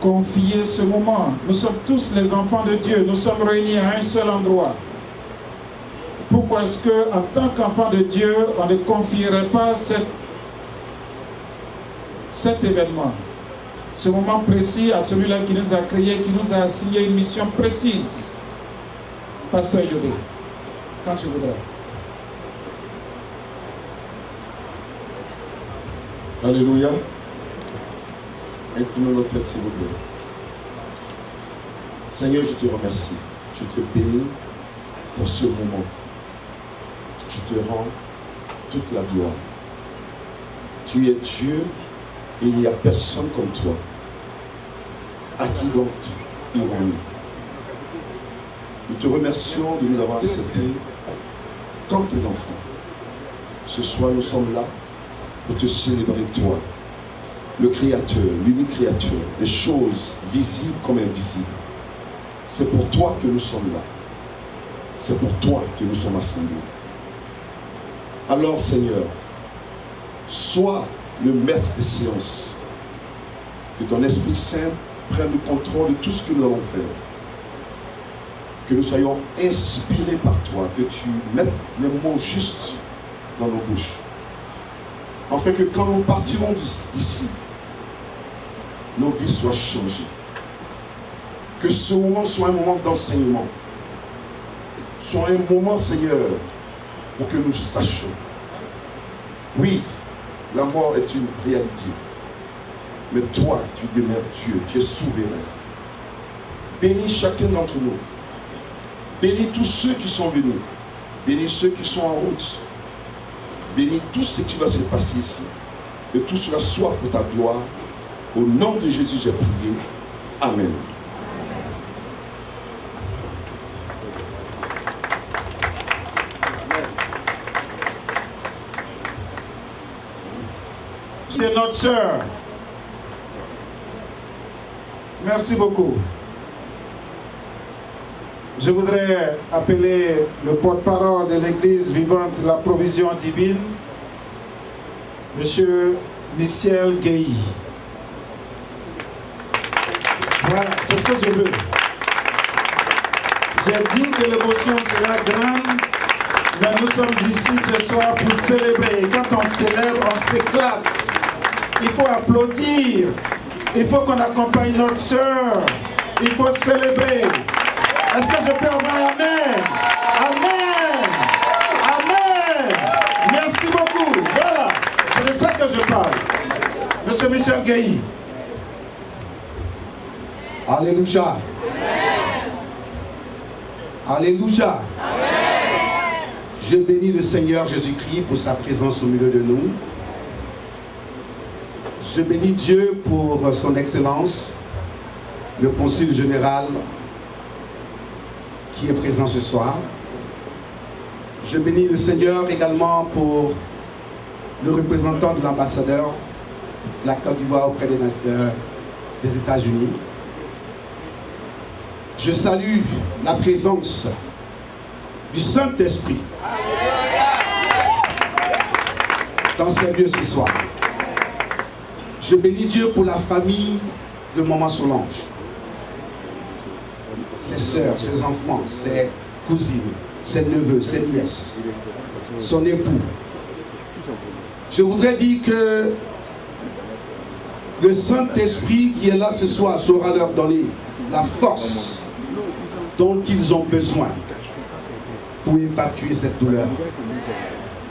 Confier ce moment. Nous sommes tous les enfants de Dieu. Nous sommes réunis à un seul endroit. Pourquoi est-ce que, en tant qu'enfant de Dieu, on ne confierait pas cet événement, ce moment précis à celui-là qui nous a créés, qui nous a assigné une mission précise? Pasteur Yodé, quand tu voudras. Alléluia. Inclinons nos têtes, s'il vous plaît. Seigneur, je te remercie. Je te bénis pour ce moment. Je te rends toute la gloire. Tu es Dieu et il n'y a personne comme toi. À qui donc irons-nous? Nous te remercions de nous avoir acceptés comme tes enfants. Ce soir, nous sommes là pour te célébrer, toi, le Créateur, l'unique Créateur, des choses visibles comme invisibles. C'est pour toi que nous sommes là. C'est pour toi que nous sommes assemblés. Alors, Seigneur, sois le maître des séances. Que ton Esprit Saint prenne le contrôle de tout ce que nous allons faire. Que nous soyons inspirés par toi, que tu mettes les mots justes dans nos bouches. Afin que quand nous partirons d'ici, nos vies soient changées. Que ce moment soit un moment d'enseignement. Soit un moment, Seigneur, pour que nous sachions. Oui, la mort est une réalité. Mais toi, tu demeures Dieu, tu es souverain. Bénis chacun d'entre nous. Bénis tous ceux qui sont venus. Bénis ceux qui sont en route. Bénis tout ce qui va se passer ici. Que tout cela soit pour ta gloire. Au nom de Jésus, j'ai prié. Amen. De notre sœur. Merci beaucoup. Je voudrais appeler le porte-parole de l'Église vivante de la provision divine, Monsieur Michel Gueye. Voilà, c'est ce que je veux. J'ai dit que l'émotion sera grande, mais nous sommes ici ce soir pour célébrer. Et quand on célèbre, on s'éclate. Il faut applaudir. Il faut qu'on accompagne notre sœur. Il faut célébrer. Est-ce que je peux avoir un amen? Amen. Amen. Merci beaucoup. Voilà. C'est de ça que je parle. Monsieur Michel Gueye. Alléluia. Alléluia. Je bénis le Seigneur Jésus-Christ pour sa présence au milieu de nous. Je bénis Dieu pour son excellence, le consul général qui est présent ce soir. Je bénis le Seigneur également pour le représentant de l'ambassadeur de la Côte d'Ivoire auprès des États-Unis. Je salue la présence du Saint-Esprit dans ces lieux ce soir. Je bénis Dieu pour la famille de Maman Solange. Ses sœurs, ses enfants, ses cousines, ses neveux, ses nièces, son époux. Je voudrais dire que le Saint-Esprit qui est là ce soir saura leur donner la force dont ils ont besoin pour évacuer cette douleur.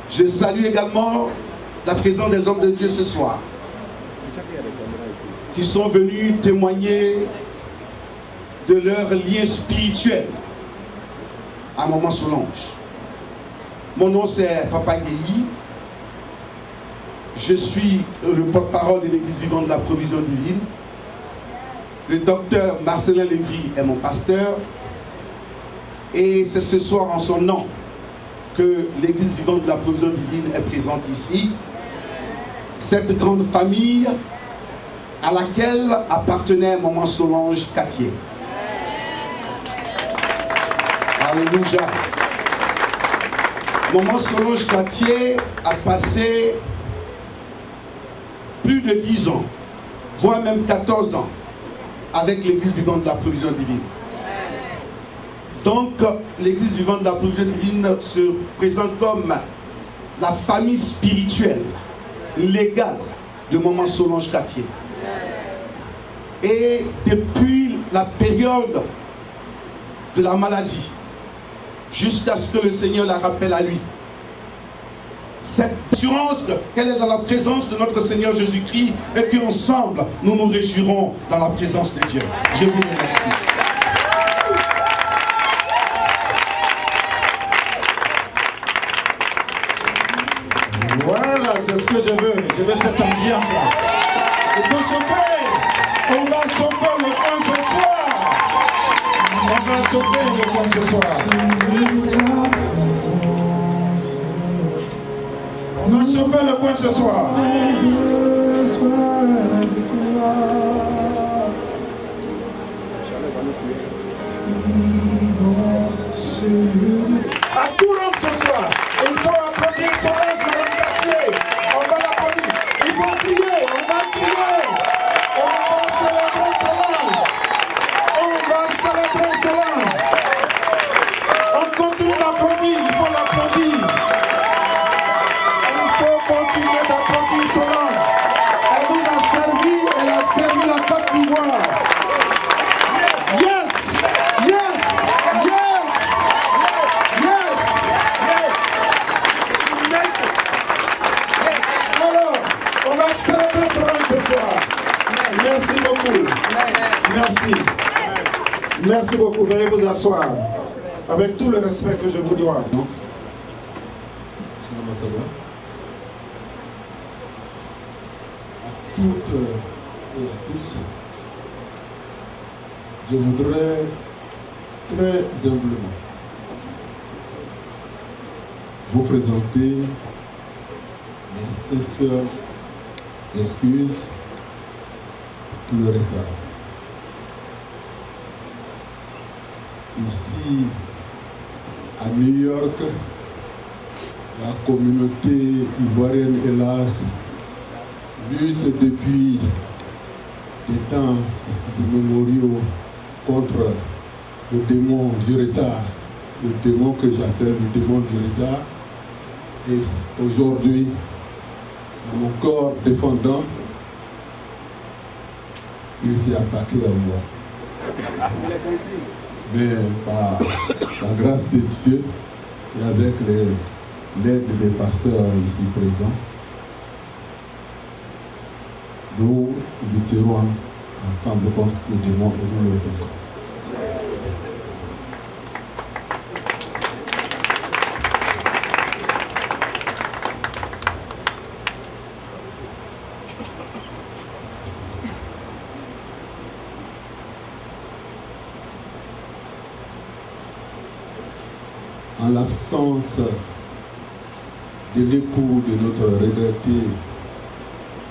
Je salue également la présence des hommes de Dieu ce soir qui sont venus témoigner de leur lien spirituel à Maman Solange. Mon nom c'est Papa Guéhi. Je suis le porte-parole de l'Église vivante de la provision divine. Le docteur Marcelin Lévry est mon pasteur. Et c'est ce soir en son nom que l'Église vivante de la provision divine est présente ici. Cette grande famille à laquelle appartenait Maman Solange Cattier. Alléluia. Maman Solange Cattier a passé plus de 10 ans, voire même 14 ans, avec l'Église vivante de la provision divine. Donc, l'Église vivante de la provision divine se présente comme la famille spirituelle, légale de Maman Solange Cattier. Et depuis la période de la maladie, jusqu'à ce que le Seigneur la rappelle à lui, cette assurance qu'elle est dans la présence de notre Seigneur Jésus-Christ et qu'ensemble nous nous réjouirons dans la présence de Dieu. Je vous remercie. Voilà, c'est ce que je veux. Je veux cette ambiance-là. Il faut sauver. On va sauver le coin ce soir. On va sauver le coin ce soir. On va sauver le coin ce soir. À tout l'homme ce soir, il faut applaudir Solange dans notre quartier. On va l'applaudir. Il faut crier, on va crier. On va célébrer Solange. On va célébrer Solange. On continue d'applaudir, il faut l'applaudir. Il faut continuer d'applaudir Solange. Elle nous a servi, elle a servi la Côte d'Ivoire. Yes! Yes! Yes! Yes! Alors, on va célébrer Solange ce soir. Merci beaucoup. Merci. Merci beaucoup. Veuillez vous asseoir. Avec tout le respect que je vous dois. Monsieur l'ambassadeur, à toutes et à tous, je voudrais très humblement vous présenter mes sincères excuses pour le retard. Ici, à New York, la communauté ivoirienne, hélas, lutte depuis des temps immémoriaux contre le démon du retard, le démon que j'appelle le démon du retard. Et aujourd'hui, dans mon corps défendant, il s'est attaqué à moi. Mais par la grâce de Dieu et avec l'aide des pasteurs ici présents, nous lutterons ensemble contre le démon et nous le vaincrons. En l'absence de l'époux de notre regrettée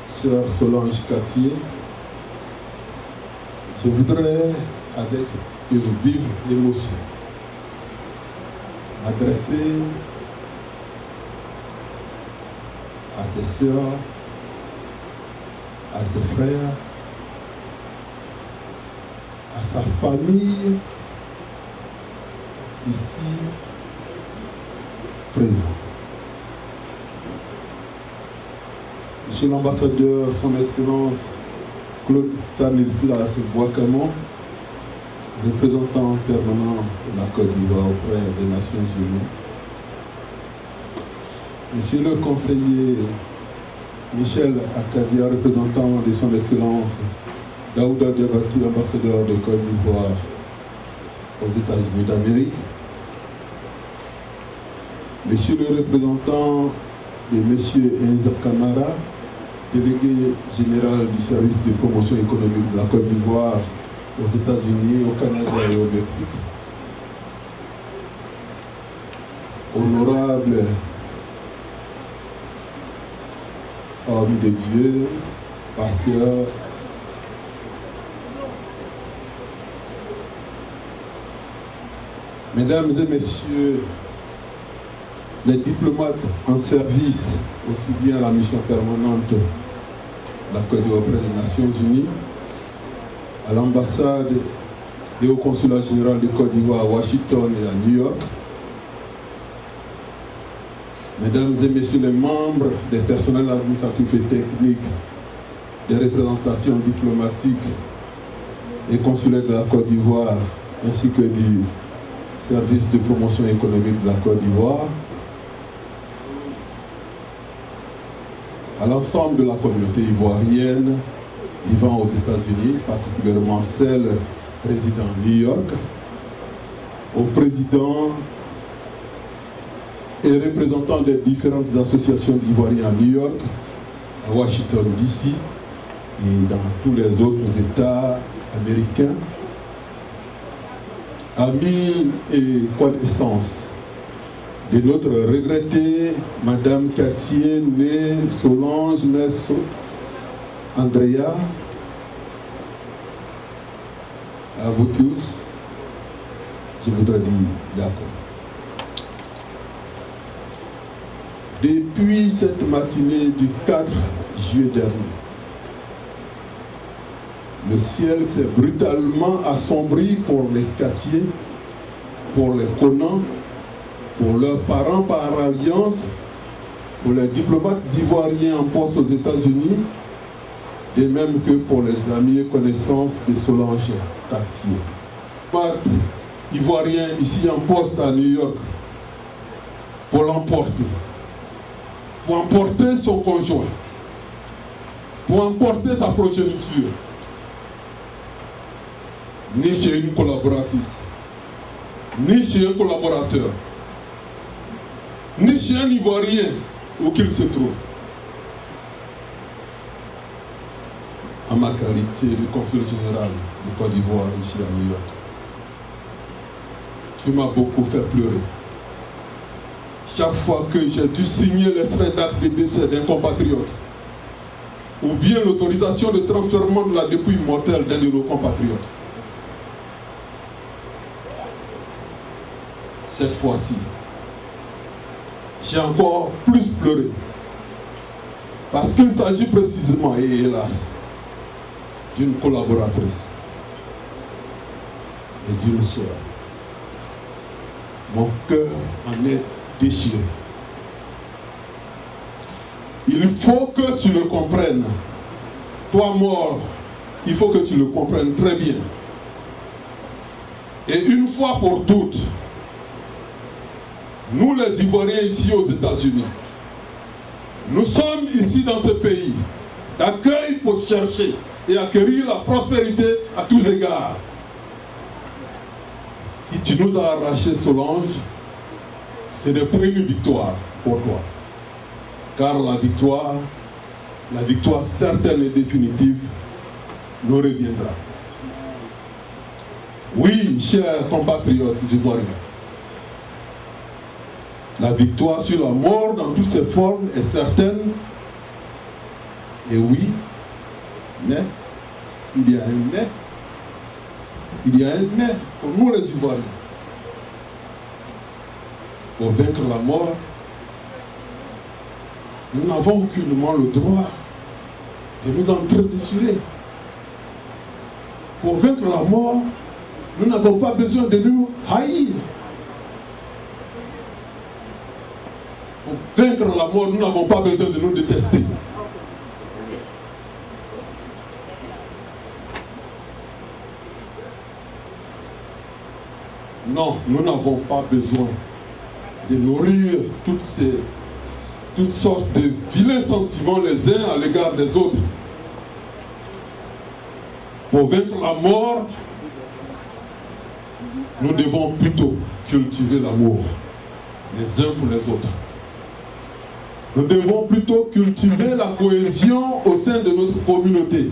sœur Solange Cattier, je voudrais, avec une vive émotion, m'adresser à ses sœurs, à ses frères, à sa famille, ici présent. Monsieur l'ambassadeur, son Excellence Claude Stanislas Bois-Camon, représentant permanent de la Côte d'Ivoire auprès des Nations Unies, Monsieur le conseiller Michel Akadia, représentant de son Excellence Daouda Diabati, ambassadeur de Côte d'Ivoire aux États-Unis d'Amérique, Monsieur le représentant de Monsieur Enzab Kamara, délégué général du service de promotion économique de la Côte d'Ivoire aux États-Unis, au Canada et au Mexique, honorable homme de Dieu, pasteur, mesdames et messieurs, les diplomates en service, aussi bien à la mission permanente de la Côte d'Ivoire auprès des Nations Unies, à l'ambassade et au consulat général de Côte d'Ivoire à Washington et à New York, mesdames et messieurs les membres des personnels administratifs et techniques des représentations diplomatiques et consulaires de la Côte d'Ivoire, ainsi que du service de promotion économique de la Côte d'Ivoire, à l'ensemble de la communauté ivoirienne vivant aux États-Unis, particulièrement celle résidant à New York, au président et représentants des différentes associations d'Ivoiriens à New York, à Washington DC et dans tous les autres États américains, amis et connaissances de notre regrettée Madame Cathier née Solange Nesso Andrea, à vous tous, je voudrais dire Jacob. Depuis cette matinée du 4 juillet dernier, le ciel s'est brutalement assombri pour les Cathier, pour les Conan, pour leurs parents par alliance, pour les diplomates ivoiriens en poste aux États-Unis, de même que pour les amis et connaissances de Solange Cathier. Diplomate ivoirien ici en poste à New York, pour l'emporter, pour emporter son conjoint, pour emporter sa progéniture, ni chez une collaboratrice, ni chez un collaborateur, ni chez un Ivoirien où qu'il se trouve. À ma qualité de consul général de Côte d'Ivoire ici à New York, tu m'as beaucoup fait pleurer. Chaque fois que j'ai dû signer l'extrait d'acte de décès d'un compatriote, ou bien l'autorisation de transfèrement de la dépouille mortelle d'un de nos compatriotes, cette fois-ci, j'ai encore plus pleuré. Parce qu'il s'agit précisément, et hélas, d'une collaboratrice et d'une sœur. Mon cœur en est déchiré. Il faut que tu le comprennes. Toi mort, il faut que tu le comprennes très bien. Et une fois pour toutes, nous les Ivoiriens ici aux États-Unis, nous sommes ici dans ce pays d'accueil pour chercher et acquérir la prospérité à tous égards. Si tu nous as arraché Solange, c'est de prendre une victoire pour toi. Car la victoire certaine et définitive, nous reviendra. Oui, chers compatriotes ivoiriens, la victoire sur la mort dans toutes ses formes est certaine. Et oui, mais il y a un mais. Il y a un mais pour nous les Ivoiriens. Pour vaincre la mort, nous n'avons aucunement le droit de nous entredessurer. Pour vaincre la mort, nous n'avons pas besoin de nous haïr. Pour vaincre la mort, nous n'avons pas besoin de nous détester. Non, nous n'avons pas besoin de nourrir toutes sortes de vilains sentiments les uns à l'égard des autres. Pour vaincre la mort, nous devons plutôt cultiver l'amour les uns pour les autres. Nous devons plutôt cultiver la cohésion au sein de notre communauté.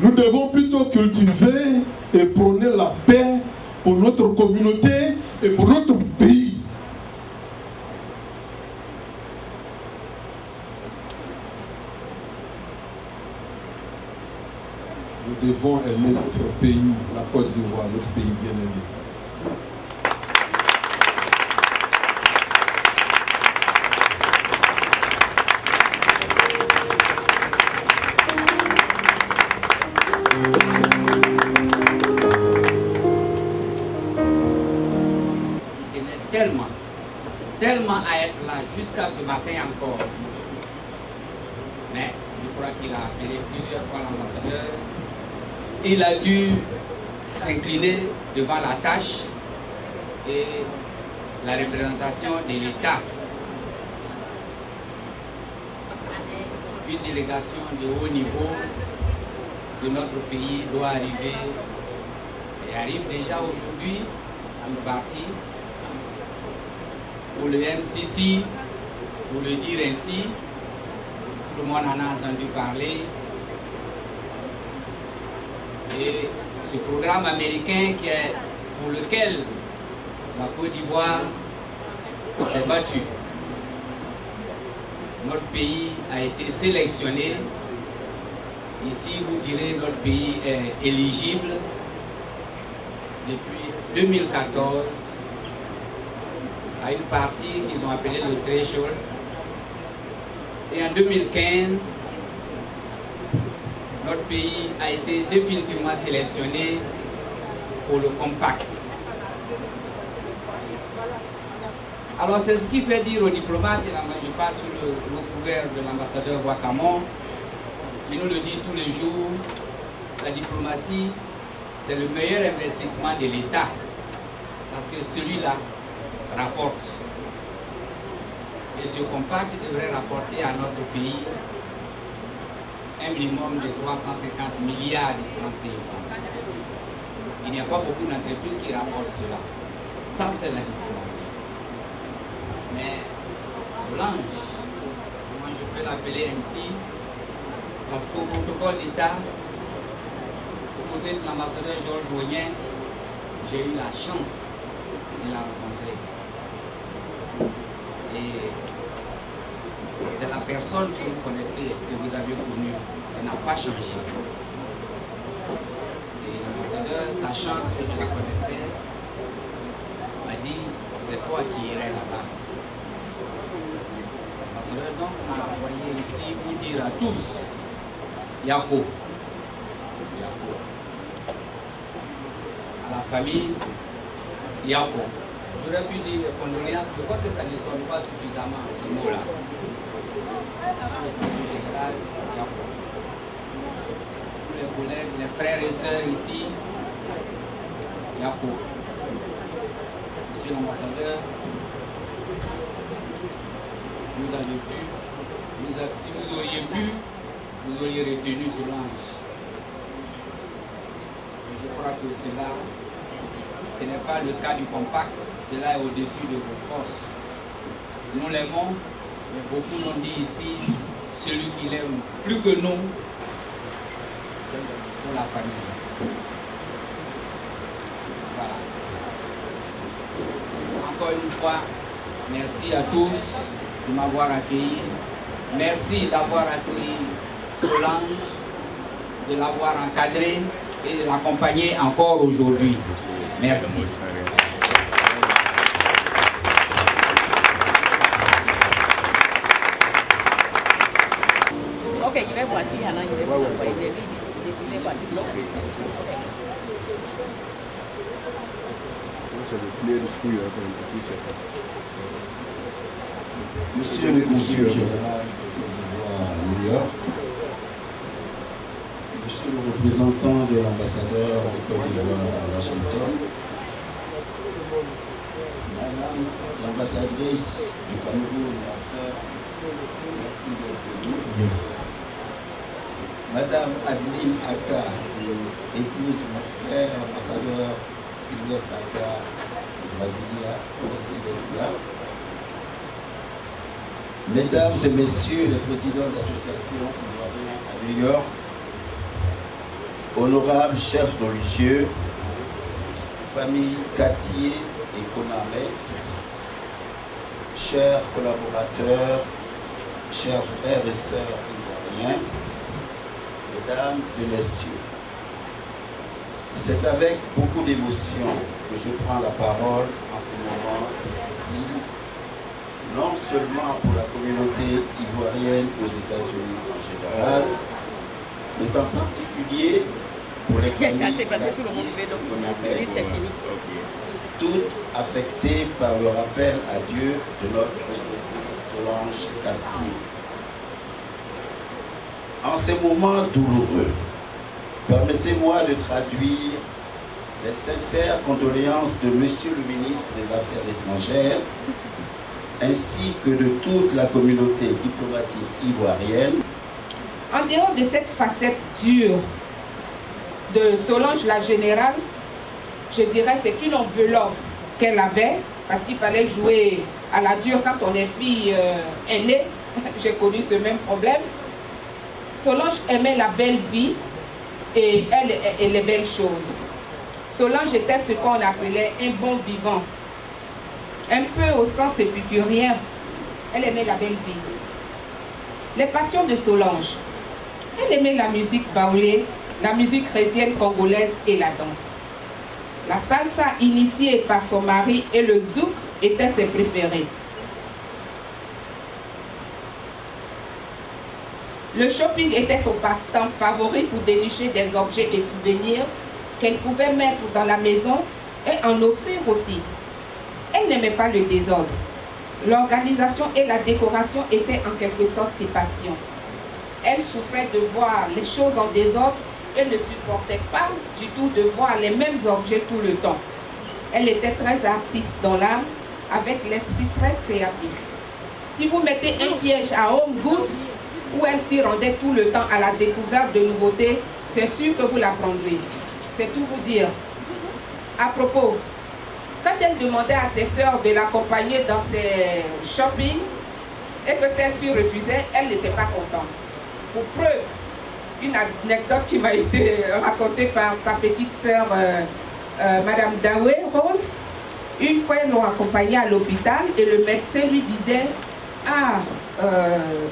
Nous devons plutôt cultiver et prôner la paix pour notre communauté et pour notre pays. Nous devons aimer notre pays, la Côte d'Ivoire, notre pays bien-aimé. Tellement à être là jusqu'à ce matin encore. Mais je crois qu'il a appelé plusieurs fois l'ambassadeur. Il a dû s'incliner devant la tâche et la représentation de l'État. Une délégation de haut niveau de notre pays doit arriver et arrive déjà aujourd'hui une partie pour le MCC, pour le dire ainsi, tout le monde en a entendu parler. Et ce programme américain pour lequel la Côte d'Ivoire s'est battue. Notre pays a été sélectionné. Ici, vous direz notre pays est éligible depuis 2014 à une partie qu'ils ont appelée le threshold. Et en 2015, notre pays a été définitivement sélectionné pour le compact. Alors c'est ce qui fait dire aux diplomates, et là je parle sous le couvert de l'ambassadeur Ouakamon, il nous le dit tous les jours, la diplomatie c'est le meilleur investissement de l'État parce que celui-là rapporte. Et ce compact devrait rapporter à notre pays un minimum de 350 milliards de francs CFA. Il n'y a pas beaucoup d'entreprises qui rapportent cela. Ça, c'est la diplomatie. Mais Solange, moi je peux l'appeler ainsi, parce qu'au protocole d'État, aux côtés de l'ambassadeur Georges Wonien, j'ai eu la chance de la rencontrer. Et c'est la personne que vous connaissez, que vous avez connue. Elle n'a pas changé. Et l'ambassadeur, sachant que je la connaissais, m'a dit, c'est toi qui irais là-bas. L'ambassadeur donc m'a envoyé ici vous dire à tous, Yako, à la famille, Yako. J'aurais pu dire condoléances, je crois que ça ne sonne pas suffisamment ce mot-là. Général, Yako. Tous les collègues, les frères et sœurs ici, Yako. Monsieur l'ambassadeur, vous avez pu, si vous auriez pu, vous auriez retenu Solange. Je crois que cela, ce n'est pas le cas du compact, cela est au-dessus de vos forces. Nous l'aimons, mais beaucoup l'ont dit ici, celui qui l'aime plus que nous, pour la famille. Voilà. Encore une fois, merci à tous de m'avoir accueilli. Merci d'avoir accueilli Solange, de l'avoir encadré et de l'accompagner encore aujourd'hui. Merci. Ok, je vais voir si Yana, je vais voir les débits. Monsieur le consul général à New York, Monsieur le représentant de l'ambassadeur de Côte d'Ivoire à Washington, Madame l'ambassadrice du Cameroun, ma soeur, merci d'être venue. Yes. Madame Adeline Aka, épouse mon frère, ambassadeur Sylvestre Aka, Brasilia, merci d'être là. Mesdames et messieurs les présidents d'associations ivoiriennes à New York, honorables chefs religieux, famille Katié et Konamets, chers collaborateurs, chers frères et sœurs ivoiriens, mesdames et messieurs, c'est avec beaucoup d'émotion que je prends la parole en ces moments difficiles, non seulement pour la communauté ivoirienne aux États-Unis en général, mais en particulier pour les familles toutes affectées par le rappel à Dieu de notre regrettée Solange Katié. En ces moments douloureux, permettez-moi de traduire les sincères condoléances de Monsieur le ministre des Affaires étrangères ainsi que de toute la communauté diplomatique ivoirienne. En dehors de cette facette dure de Solange la générale, je dirais c'est une enveloppe qu'elle avait, parce qu'il fallait jouer à la dure quand on est fille aînée. J'ai connu ce même problème. Solange aimait la belle vie et les belles choses. Solange était ce qu'on appelait un bon vivant. Un peu au sens épicurien, elle aimait la belle vie. Les passions de Solange. Elle aimait la musique baoulée, la musique chrétienne congolaise et la danse. La salsa initiée par son mari et le zouk étaient ses préférés. Le shopping était son passe-temps favori pour dénicher des objets et souvenirs qu'elle pouvait mettre dans la maison et en offrir aussi. Elle n'aimait pas le désordre. L'organisation et la décoration étaient en quelque sorte ses passions. Elle souffrait de voir les choses en désordre et ne supportait pas du tout de voir les mêmes objets tout le temps. Elle était très artiste dans l'âme, avec l'esprit très créatif. Si vous mettez un piège à Home Goods, où elle s'y rendait tout le temps à la découverte de nouveautés, c'est sûr que vous la prendrez. C'est tout vous dire. À propos, quand elle demandait à ses sœurs de l'accompagner dans ses shopping et que celles-ci refusaient, elle n'était pas contente. Pour preuve, une anecdote qui m'a été racontée par sa petite sœur, Madame Dawé Rose. Une fois, elles l'ont accompagnée à l'hôpital et le médecin lui disait « Ah,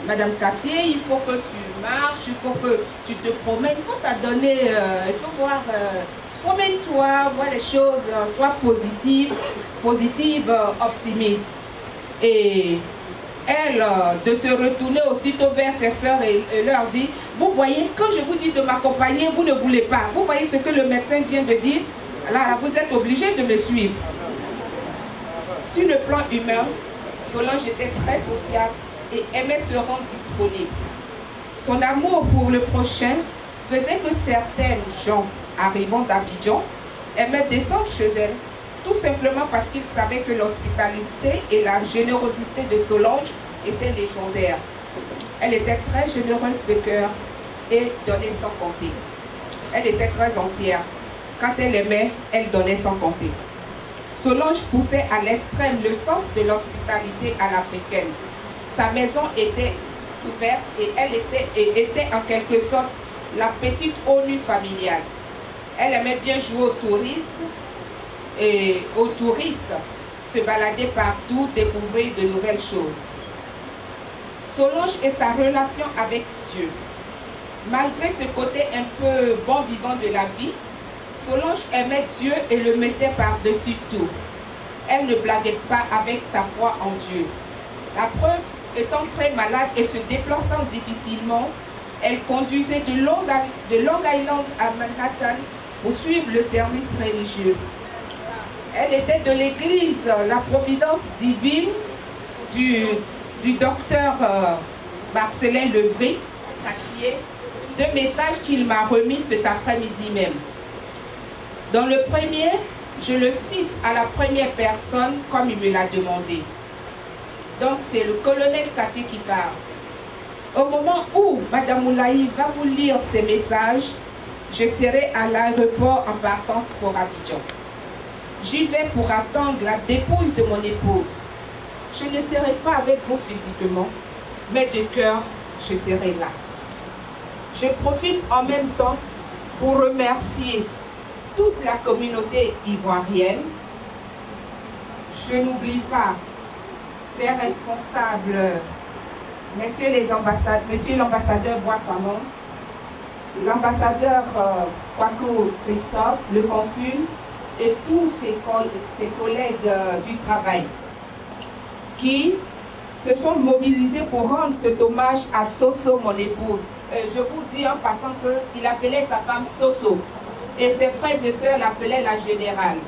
Madame Katié, il faut que tu marches, il faut que tu te promènes, il faut t'adonner, il faut voir, promène-toi, vois les choses, sois positive, optimiste. » Et elle, de se retourner aussitôt vers ses sœurs et leur dit « Vous voyez, quand je vous dis de m'accompagner, vous ne voulez pas. Vous voyez ce que le médecin vient de dire, là, vous êtes obligés de me suivre. » Sur le plan humain, Solange était très sociable et aimait se rendre disponible. Son amour pour le prochain faisait que certaines gens arrivant d'Abidjan aimaient descendre chez elle, tout simplement parce qu'ils savaient que l'hospitalité et la générosité de Solange étaient légendaires. Elle était très généreuse de cœur et donnait sans compter. Elle était très entière. Quand elle aimait, elle donnait sans compter. Solange poussait à l'extrême le sens de l'hospitalité à l'africaine. Sa maison était ouverte et elle était en quelque sorte la petite ONU familiale. Elle aimait bien jouer au tourisme et aux touristes, se balader partout, découvrir de nouvelles choses. Solange et sa relation avec Dieu. Malgré ce côté un peu bon vivant de la vie, Solange aimait Dieu et le mettait par-dessus tout. Elle ne blaguait pas avec sa foi en Dieu. La preuve, étant très malade et se déplaçant difficilement, elle conduisait de Long Island à Manhattan pour suivre le service religieux. Elle était de l'église La Providence Divine du docteur Marcelin Levry, Katié, deux messages qu'il m'a remis cet après-midi même. Dans le premier, Je le cite à la première personne comme il me l'a demandé. Donc c'est le colonel Kati qui parle. Au moment où Madame Moulaï va vous lire ces messages, je serai à l'aéroport en partance pour Abidjan. J'y vais pour attendre la dépouille de mon épouse. Je ne serai pas avec vous physiquement, mais de cœur, je serai là. Je profite en même temps pour remercier toute la communauté ivoirienne. Je n'oublie pas ces responsables, Monsieur l'ambassadeur Bois-Camon, l'ambassadeur Kwaku Christophe, le consul, et tous ses collègues du travail qui se sont mobilisés pour rendre cet hommage à Soso, mon épouse. Je vous dis en passant qu'il appelait sa femme Soso et ses frères et sœurs l'appelaient la générale.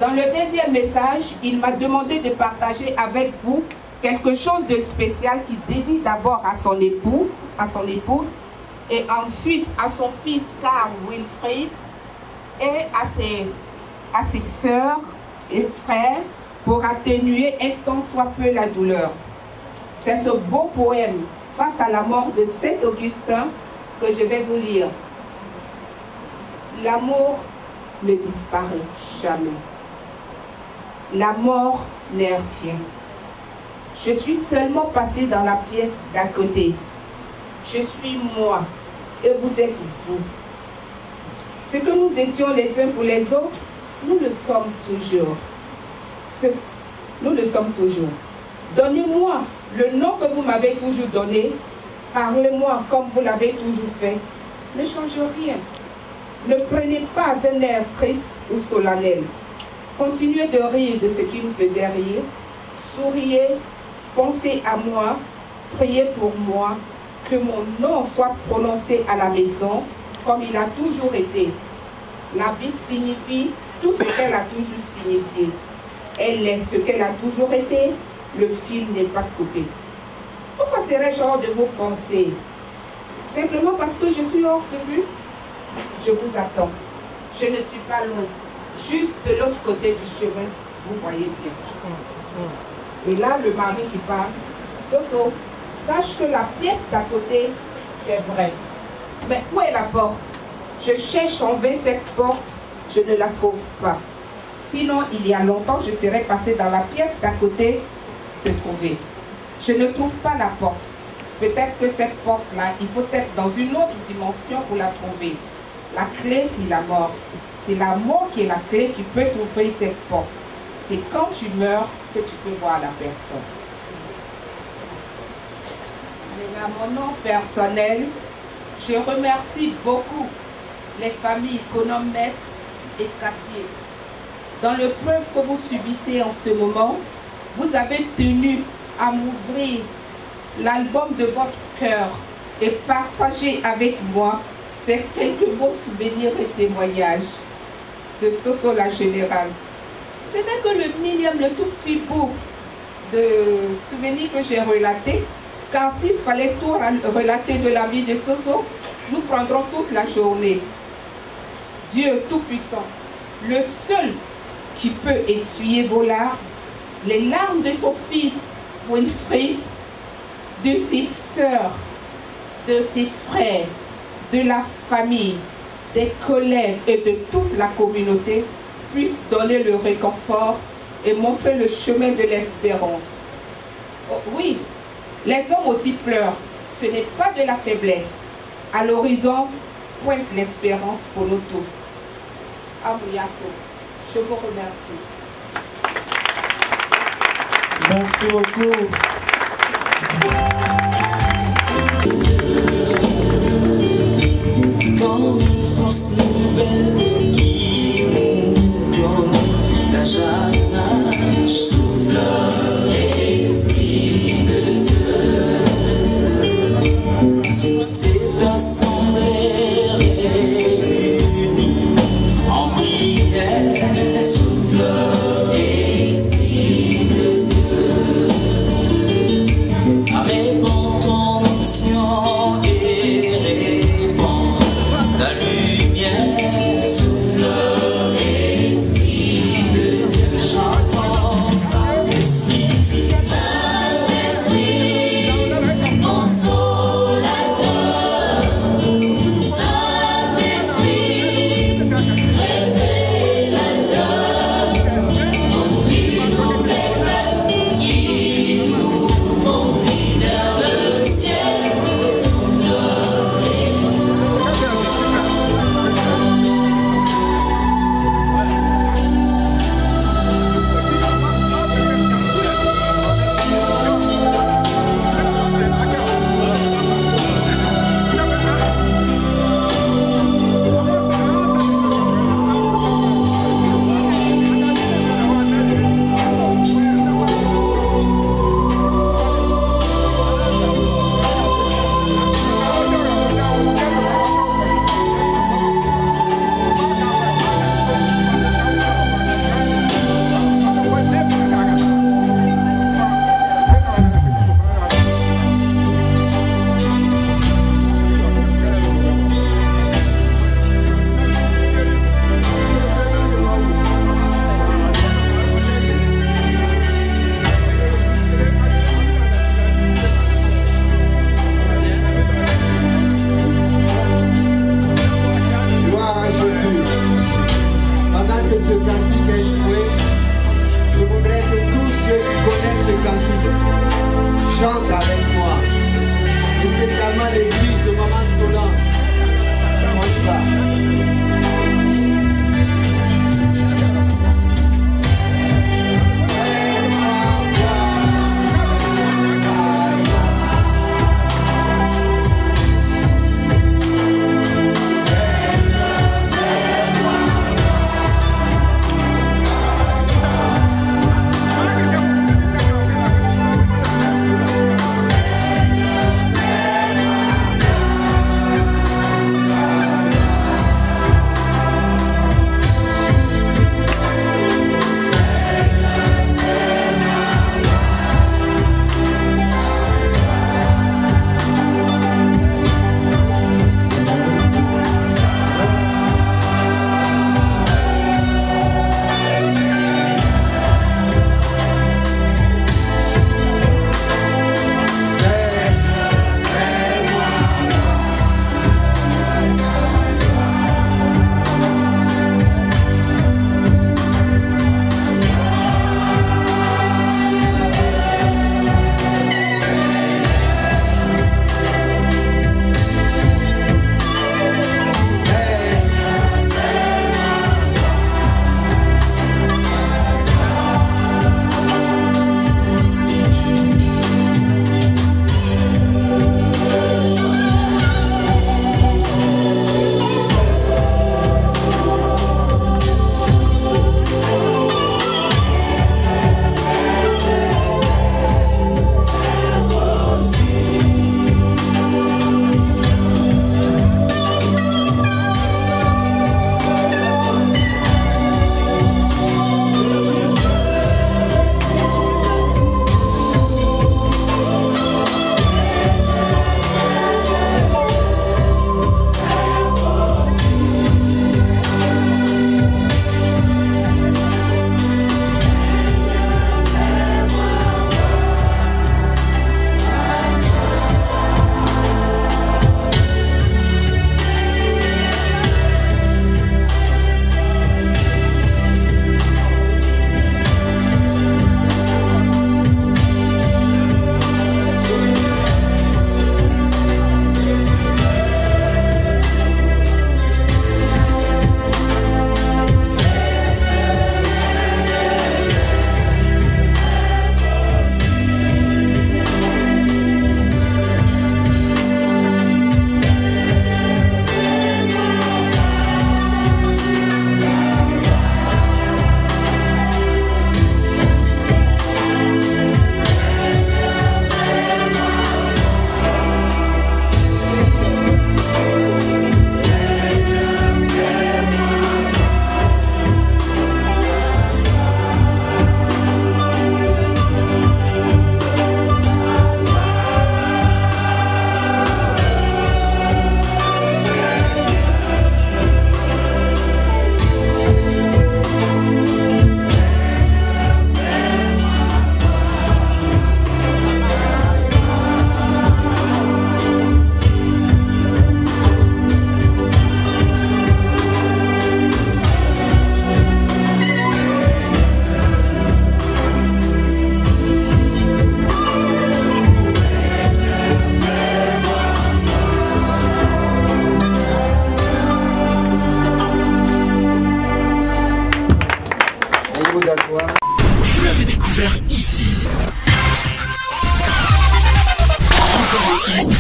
Dans le deuxième message, il m'a demandé de partager avec vous quelque chose de spécial qui dédie d'abord à son épouse et ensuite à son fils Karl Wilfried et à ses sœurs et frères pour atténuer un tant soit peu la douleur. C'est ce beau poème face à la mort de Saint Augustin que je vais vous lire. L'amour ne disparaît jamais. La mort n'est rien. Je suis seulement passé dans la pièce d'à côté. Je suis moi et vous êtes vous. Ce que nous étions les uns pour les autres, nous le sommes toujours. Nous le sommes toujours. Donnez-moi le nom que vous m'avez toujours donné. Parlez-moi comme vous l'avez toujours fait. Ne changez rien. Ne prenez pas un air triste ou solennel. Continuez de rire de ce qui nous faisait rire. Souriez, pensez à moi, priez pour moi, que mon nom soit prononcé à la maison comme il a toujours été. La vie signifie tout ce qu'elle a toujours signifié. Elle est ce qu'elle a toujours été, le fil n'est pas coupé. Pourquoi serais-je hors de vos pensées? Simplement parce que je suis hors de vue? Je vous attends. Je ne suis pas loin. Juste de l'autre côté du chemin, vous voyez bien. Et là, le mari qui parle, Soso, sache que la pièce d'à côté, c'est vrai. Mais où est la porte? Je cherche en vain cette porte, je ne la trouve pas. Sinon, il y a longtemps, je serais passé dans la pièce d'à côté de trouver. Je ne trouve pas la porte. Peut-être que cette porte-là, il faut être dans une autre dimension pour la trouver. La clé, c'est la mort. C'est la mort qui est la clé qui peut ouvrir cette porte. C'est quand tu meurs que tu peux voir la personne. Mais à mon nom personnel, je remercie beaucoup les familles Konom Metz et Katié. Dans l'épreuve que vous subissez en ce moment, vous avez tenu à m'ouvrir l'album de votre cœur et partager avec moi ces quelques beaux souvenirs et témoignages de Soso la Générale. Ce n'est que le minimum, le tout petit bout de souvenirs que j'ai relaté, car s'il fallait tout relater de la vie de Soso, nous prendrons toute la journée. Dieu Tout-Puissant, le seul qui peut essuyer vos larmes, les larmes de son fils Wilfried, de ses sœurs, de ses frères, de la famille, des collègues et de toute la communauté, puisse donner le réconfort et montrer le chemin de l'espérance. Oh, oui, les hommes aussi pleurent, ce n'est pas de la faiblesse. À l'horizon, pointe l'espérance pour nous tous. Abouyako, je vous remercie. Merci beaucoup. Comme une fausse nouvelle qui nous donne d'âge souffle l'esprit de Dieu sous cette assemblée réunie en prière. Souffle l'esprit de Dieu avec bon ton.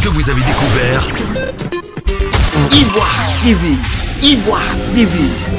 que vous avez découvert Ivoire TV. Ivoire TV.